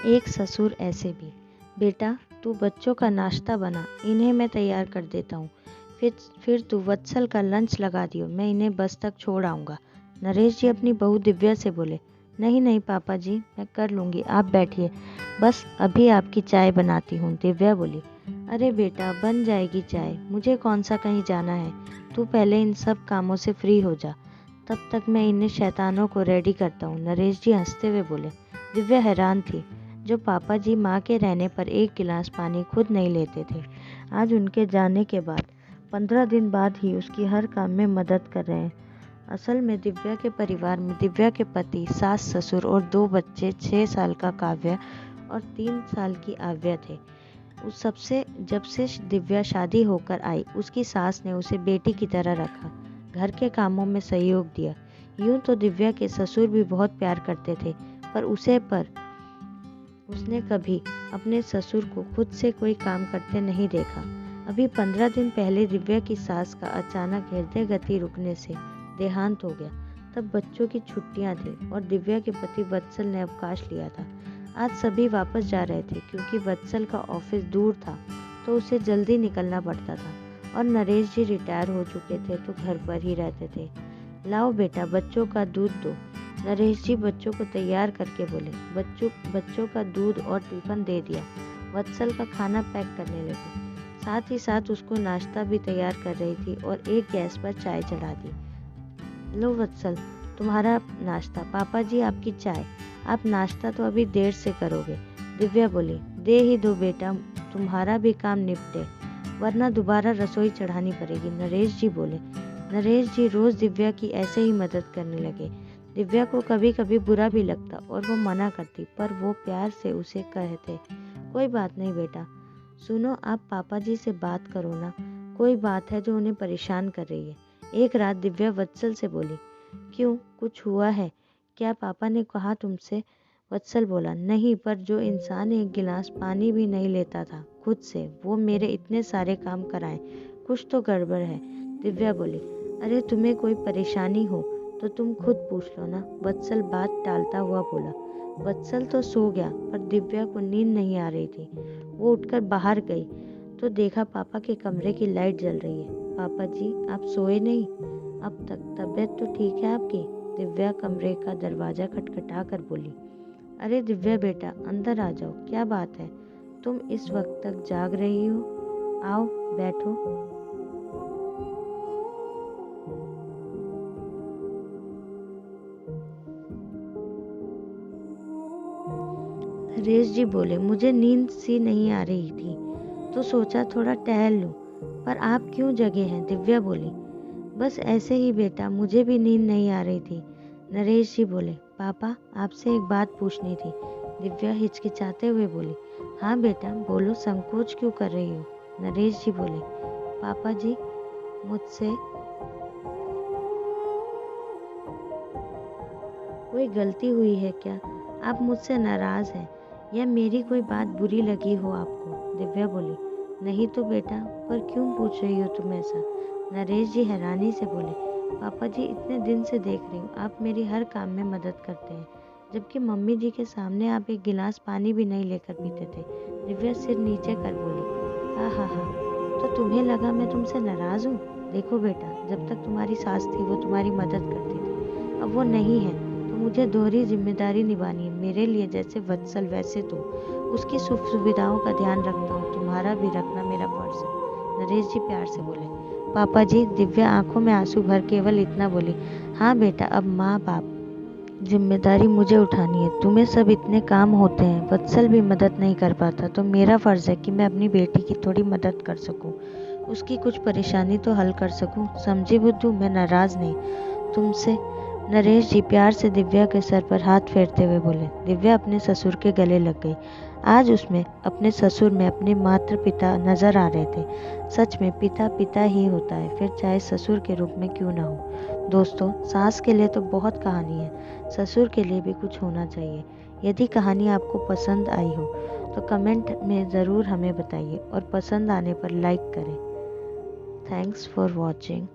एक ससुर ऐसे भी। बेटा, तू बच्चों का नाश्ता बना, इन्हें मैं तैयार कर देता हूँ। फिर तू वत्सल का लंच लगा दियो, मैं इन्हें बस तक छोड़ आऊँगा। नरेश जी अपनी बहू दिव्या से बोले। नहीं नहीं पापा जी, मैं कर लूँगी, आप बैठिए, बस अभी आपकी चाय बनाती हूँ। दिव्या बोली। अरे बेटा, बन जाएगी चाय, मुझे कौन सा कहीं जाना है, तू पहले इन सब कामों से फ्री हो जा, तब तक मैं इन्हें शैतानों को रेडी करता हूँ। नरेश जी हंसते हुए बोले। दिव्या हैरान थी। जो पापा जी माँ के रहने पर एक गिलास पानी खुद नहीं लेते थे, आज उनके जाने के बाद 15 दिन बाद ही उसकी हर काम में मदद कर रहे हैं। असल में दिव्या के परिवार में दिव्या के पति, सास, ससुर और 2 बच्चे, 6 साल का काव्य और 3 साल की आव्या थे। जब से दिव्या शादी होकर आई, उसकी सास ने उसे बेटी की तरह रखा, घर के कामों में सहयोग दिया। यूं तो दिव्या के ससुर भी बहुत प्यार करते थे, पर उसने कभी अपने ससुर को खुद से कोई काम करते नहीं देखा। अभी 15 दिन पहले दिव्या की सास का अचानक हृदय गति रुकने से देहांत हो गया। तब बच्चों की छुट्टियां थी और दिव्या के पति वत्सल ने अवकाश लिया था। आज सभी वापस जा रहे थे, क्योंकि वत्सल का ऑफिस दूर था तो उसे जल्दी निकलना पड़ता था, और नरेश जी रिटायर हो चुके थे तो घर पर ही रहते थे। लाओ बेटा, बच्चों का दूध दो, नरेश जी बच्चों को तैयार करके बोले। बच्चों का दूध और टिफिन दे दिया। वत्सल का खाना पैक करने लगी, साथ ही साथ उसको नाश्ता भी तैयार कर रही थी और एक गैस पर चाय चढ़ा दी। लो वत्सल, तुम्हारा नाश्ता, पापा जी आपकी चाय। आप नाश्ता तो अभी देर से करोगे, दिव्या बोली। दे ही दो बेटा, तुम्हारा भी काम निपटे, वरना दोबारा रसोई चढ़ानी पड़ेगी, नरेश जी बोले। नरेश जी रोज दिव्या की ऐसे ही मदद करने लगे। दिव्या को कभी कभी बुरा भी लगता और वो मना करती, पर वो प्यार से उसे कहते, कोई बात नहीं बेटा। सुनो, आप पापा जी से बात करो ना, कोई बात है जो उन्हें परेशान कर रही है। एक रात दिव्या वत्सल से बोली। क्यों, कुछ हुआ है क्या? पापा ने कहा तुमसे? वत्सल बोला। नहीं, पर जो इंसान एक गिलास पानी भी नहीं लेता था खुद से, वो मेरे इतने सारे काम कराए, कुछ तो गड़बड़ है। दिव्या बोली। अरे तुम्हें कोई परेशानी हो तो तुम खुद पूछ लो ना, वत्सल बात टालता हुआ बोला। वत्सल तो सो गया, पर दिव्या को नींद नहीं आ रही थी। वो उठकर बाहर गई तो देखा पापा के कमरे की लाइट जल रही है। पापा जी, आप सोए नहीं अब तक? तबीयत तो ठीक है आपकी? दिव्या कमरे का दरवाजा खटखटा कर बोली। अरे दिव्या बेटा, अंदर आ जाओ, क्या बात है, तुम इस वक्त तक जाग रही हो? आओ बैठो। नरेश जी बोले। मुझे नींद सी नहीं आ रही थी तो सोचा थोड़ा टहल लूं, पर आप क्यों जगे हैं? दिव्या बोली। बस ऐसे ही बेटा, मुझे भी नींद नहीं आ रही थी। नरेश जी बोले। पापा, आपसे एक बात पूछनी थी। दिव्या हिचकिचाते हुए बोली। हाँ बेटा बोलो, संकोच क्यों कर रही हो? नरेश जी बोले। पापा जी, मुझसे कोई गलती हुई है क्या? आप मुझसे नाराज हैं या मेरी कोई बात बुरी लगी हो आपको? दिव्या बोली। नहीं तो बेटा, पर क्यों पूछ रही हो तुम ऐसा? नरेश जी हैरानी से बोले। पापा जी, इतने दिन से देख रही हूँ आप मेरी हर काम में मदद करते हैं, जबकि मम्मी जी के सामने आप एक गिलास पानी भी नहीं लेकर पीते थे। दिव्या सिर नीचे कर बोली। हा, तो तुम्हें लगा मैं तुमसे नाराज हूँ? देखो बेटा, जब तक तुम्हारी सास थी वो तुम्हारी मदद करती थी, अब वो नहीं है तो मुझे दोहरी जिम्मेदारी निभानी है। मेरे लिए जैसे वत्सल वैसे तुम, उसकी सुख सुविधाओं का ध्यान रखता हूँ, तुम्हारा भी रखना मेरा फर्ज है। नरेश जी प्यार से बोले। पापा जी, दिव्या आंखों में आंसू भर केवल इतना बोली। हाँ बेटा, अब माँ बाप जिम्मेदारी मुझे उठानी है, तुम्हें सब इतने काम होते हैं, वत्सल भी मदद नहीं कर पाता, तो मेरा फर्ज है कि मैं अपनी बेटी की थोड़ी मदद कर सकूं, उसकी कुछ परेशानी तो हल कर सकूं। समझी बुद्धू, मैं नाराज नहीं तुमसे। नरेश जी प्यार से दिव्या के सर पर हाथ फेरते हुए बोले। दिव्या अपने ससुर के गले लग गई। आज उसमें अपने ससुर में अपने मात्र पिता नजर आ रहे थे। सच में पिता पिता ही होता है, फिर चाहे ससुर के रूप में क्यों ना हो। दोस्तों, सास के लिए तो बहुत कहानी है, ससुर के लिए भी कुछ होना चाहिए। यदि कहानी आपको पसंद आई हो तो कमेंट में ज़रूर हमें बताइए और पसंद आने पर लाइक करें। Thanks for watching.